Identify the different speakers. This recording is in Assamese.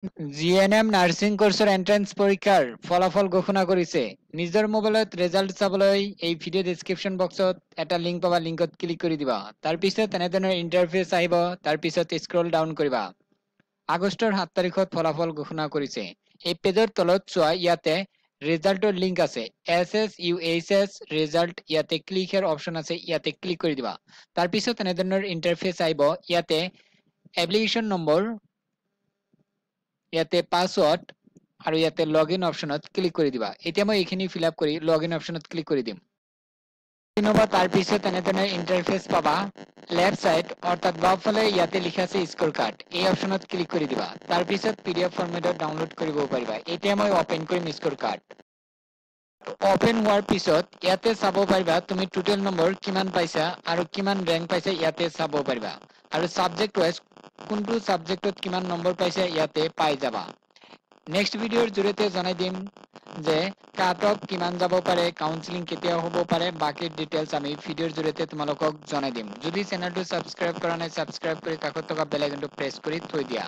Speaker 1: জিএনএম নাৰ্ছিং কোৰ্ছৰ এন্ট্ৰেন্স পৰীক্ষাৰ ফলাফল ঘোষণা কৰিছে। নিজৰ মোবাইলত ৰেজাল্ট চাবলৈ এই ভিডিঅ' ডেছক্ৰিপশ্যন বক্সত এটা লিংক পাবা, লিংকত ক্লিক কৰি দিবা। তাৰপিছত এনেধৰণৰ ইণ্টাৰফেচ আহিব, তাৰপিছত স্ক্ৰল ডাউন কৰিবা। আগষ্টৰ 7 তাৰিখত ফলাফল ঘোষণা কৰিছে। এই পেজৰ তলত চোৱা, ইয়াতে ৰেজাল্টৰ লিংক আছে। SSUHS ৰেজাল্ট, ইয়াতে ক্লিক হিয়াৰ অপশ্যন আছে, ইয়াতে ক্লিক কৰি দিবা। তাৰপিছত এনেধৰণৰ ইণ্টাৰফেচ আহিব, ইয়াতে এপ্লিকেশ্যন নম্বৰ, ইয়াতে পাছৱৰ্ড আৰু ইয়াতে লগইন অপশ্যনত ক্লিক কৰি দিবা। এতিয়া মই এইখিনি ফিল আপ কৰি লগইন অপশ্যনত ক্লিক কৰি দিম। তাৰপিছত এনেধৰণৰ ইণ্টাৰফেচ পাবা। লেফ্ট সাইড অৰ্থাৎ বাওঁফালে ইয়াতে লিখা আছে স্কোৰ কাৰ্ড, এই অপশ্যনত ক্লিক কৰি দিবা। তাৰপিছত PDF ফৰ্মেটত ডাউনলোড কৰিব পাৰিবা। এতিয়া মই ওপেন কৰিম স্কোৰ কাৰ্ড। ওপেন হোৱাৰ পিছত ইয়াতে চাব পাৰিবা তুমি টোটেল নম্বৰ কিমান পাইছা আৰু কিমান ৰেংক পাইছা, ইয়াতে চাব পাৰিবা। আৰু সাবজেক্ট ৱাইজ কোনটো সাবজেক্টত কিমান নম্বৰ পাইছা ইয়াতে পাই যাবা। নেক্সট ভিডিঅ'ৰ জৰিয়তে জনাই দিম যে কাট অফ কিমান যাব পাৰে, কাউন্সেলিং কেতিয়া হ'ব পাৰে, বাকি ডিটেইলছ আমি ভিডিঅ'ৰ জৰিয়তে তোমালোকক জনাই দিম। যদি চেনেলটো সাবস্ক্ৰাইব কৰা নাই, সাবস্ক্ৰাইব কৰি কাষত থকা বেল আইকনটো প্ৰেছ কৰি থৈ দিয়া।